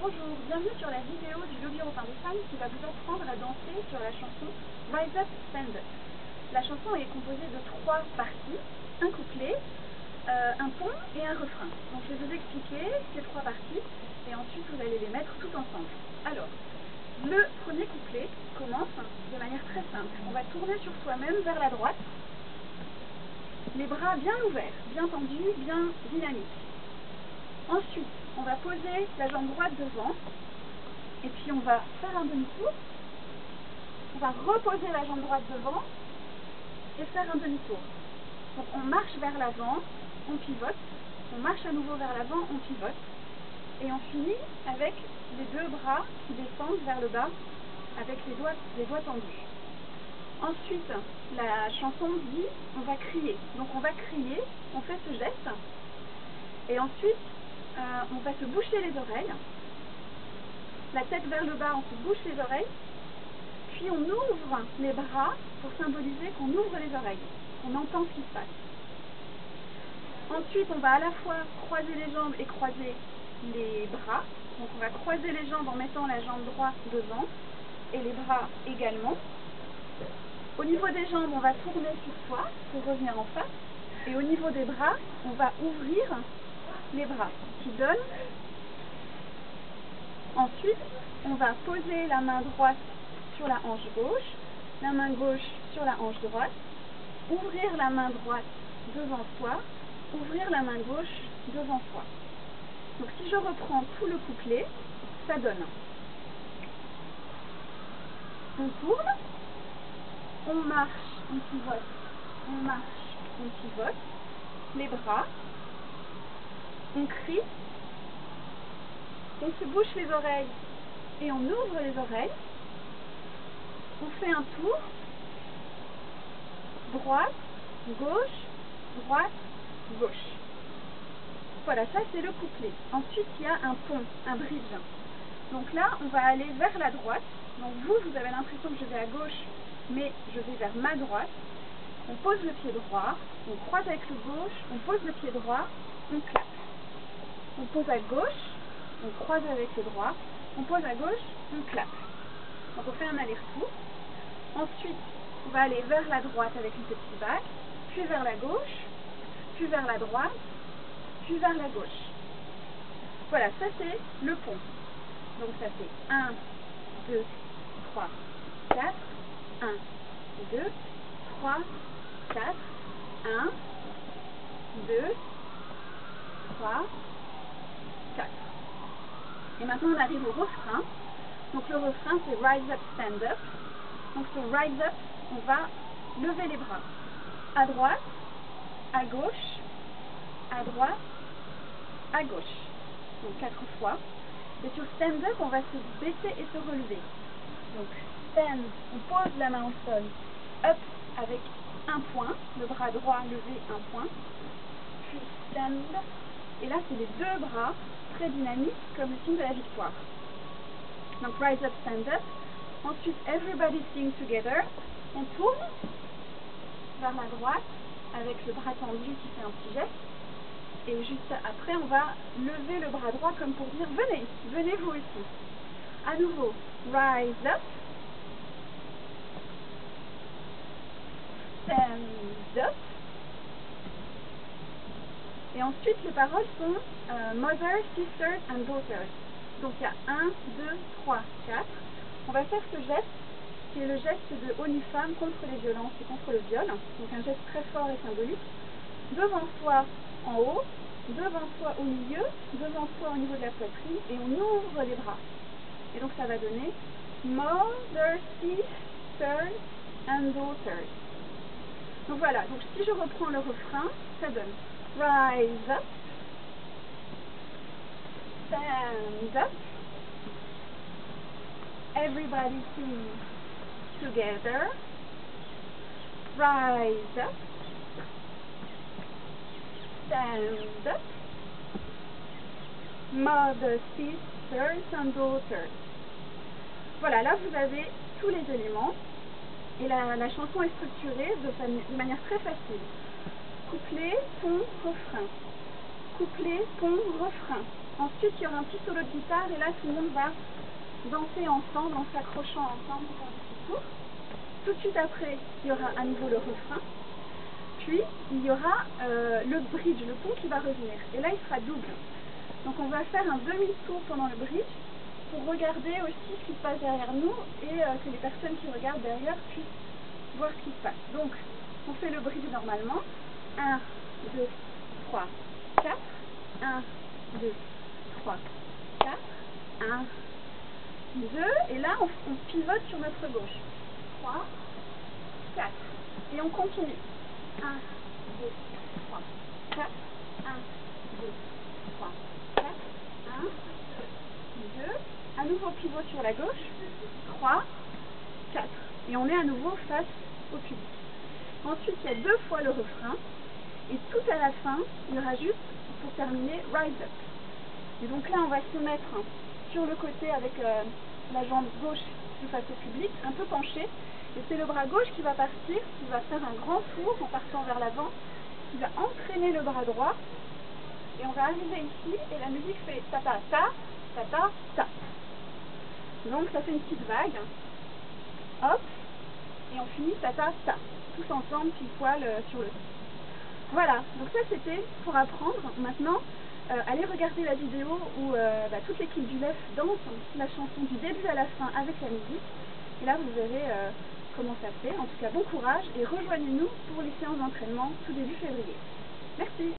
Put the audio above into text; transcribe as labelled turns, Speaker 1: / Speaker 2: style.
Speaker 1: Bonjour, bienvenue sur la vidéo du Lobby européen des femmes qui va vous apprendre à danser sur la chanson Rise Up, Stand Up. La chanson est composée de 3 parties, un couplet, un pont et un refrain. Donc je vais vous expliquer ces 3 parties et ensuite vous allez les mettre tout ensemble. Alors, le premier couplet commence de manière très simple. On va tourner sur soi-même vers la droite, les bras bien ouverts, bien tendus, bien dynamiques. Ensuite, on va poser la jambe droite devant, et puis on va faire un demi-tour. On va reposer la jambe droite devant, et faire un demi-tour. Donc on marche vers l'avant, on pivote, on marche à nouveau vers l'avant, on pivote, et on finit avec les 2 bras qui descendent vers le bas, avec les doigts tendus. Ensuite, la chanson dit, on va crier. Donc on va crier, on fait ce geste, et ensuite, on va se boucher les oreilles, la tête vers le bas, on se bouche les oreilles, puis on ouvre les bras pour symboliser qu'on ouvre les oreilles, qu'on entend ce qui se passe. Ensuite, on va à la fois croiser les jambes et croiser les bras. Donc on va croiser les jambes en mettant la jambe droite devant et les bras également. Au niveau des jambes, on va tourner sur soi pour revenir en face. Et au niveau des bras, on va ouvrir les bras qui donnent. Ensuite, on va poser la main droite sur la hanche gauche, la main gauche sur la hanche droite, ouvrir la main droite devant soi, ouvrir la main gauche devant soi. Donc si je reprends tout le couplet, ça donne. On tourne, on marche, on pivote, on marche, on pivote, les bras, on crie, on se bouche les oreilles et on ouvre les oreilles, on fait un tour, droite, gauche, gauche. Voilà, ça c'est le couplet. Ensuite il y a un pont, un bridge. Donc là on va aller vers la droite. Donc vous avez l'impression que je vais à gauche, mais je vais vers ma droite. On pose le pied droit, on croise avec le gauche, on pose le pied droit, on clappe. On pose à gauche, on croise avec le droit, on pose à gauche, on clappe. Donc on fait un aller-retour. Ensuite, on va aller vers la droite avec une petite back, puis vers la gauche, puis vers la droite, puis vers la gauche. Voilà, ça c'est le pont. Donc ça fait 1, 2, 3, 4, 1, 2, 3, 4, 1, 2, 3, 4. Et maintenant on arrive au refrain. Donc le refrain c'est Rise Up, Stand Up. Donc sur Rise Up, on va lever les bras. À droite, à gauche, à droite, à gauche. Donc 4 fois. Et sur Stand Up, on va se baisser et se relever. Donc stand, on pose la main au sol. Up avec un point, le bras droit levé, un point. Puis stand. Et là, c'est les 2 bras très dynamiques comme le signe de la victoire. Donc Rise Up, Stand Up. Ensuite, Everybody Sing Together. On tourne vers la droite avec le bras tendu qui fait un petit geste. Et juste après, on va lever le bras droit comme pour dire venez, venez vous aussi. À nouveau, Rise Up, Stand Up. Et ensuite, les paroles sont Mother, Sisters and Daughters. Donc il y a 1, 2, 3, 4. On va faire ce geste qui est le geste de ONU Femmes contre les violences et contre le viol. Donc un geste très fort et symbolique. Devant soi en haut, devant soi au milieu, devant soi au niveau de la poitrine et on ouvre les bras. Et donc ça va donner Mother, Sisters and Daughters. Donc voilà, donc si je reprends le refrain, ça donne Rise Up, Stand Up, Everybody Sing Together, Rise Up, Stand Up, Mother, Sisters and Daughters. Voilà, là vous avez tous les éléments et la chanson est structurée de manière très facile. Couplet, pont, refrain. Couplet, pont, refrain. Ensuite, il y aura un petit solo de guitare et là, tout le monde va danser ensemble en s'accrochant ensemble pour faire des petits tours. Tout de suite après, il y aura à nouveau le refrain. Puis, il y aura le bridge, le pont qui va revenir. Et là, il sera double. Donc, on va faire un demi-tour pendant le bridge pour regarder aussi ce qui se passe derrière nous et que les personnes qui regardent derrière puissent voir ce qui se passe. Donc, on fait le bridge normalement. 1, 2, 3, 4. 1, 2, 3, 4. 1, 2. Et là, on pivote sur notre gauche. 3, 4. Et on continue. 1, 2, 3, 4. 1, 2, 3, 4. 1, 2. À nouveau pivot sur la gauche. 3, 4. Et on est à nouveau face au public. Ensuite, il y a 2 fois le refrain. Et tout à la fin, il y aura juste, pour terminer, Rise Up. Et donc là, on va se mettre sur le côté avec la jambe gauche qui face au public, un peu penché. Et c'est le bras gauche qui va partir, qui va faire un grand tour en partant vers l'avant, qui va entraîner le bras droit. Et on va arriver ici, et la musique fait ta-ta, ta, ta-ta, ta. Donc ça fait une petite vague. Hop. Et on finit ta-ta, ta. Tous ensemble, pile poil sur le temps. Voilà, donc ça c'était pour apprendre. Maintenant, allez regarder la vidéo où toute l'équipe du LEF danse la chanson du début à la fin avec la musique. Et là, vous verrez comment ça fait. En tout cas, bon courage et rejoignez-nous pour les séances d'entraînement tout début février. Merci.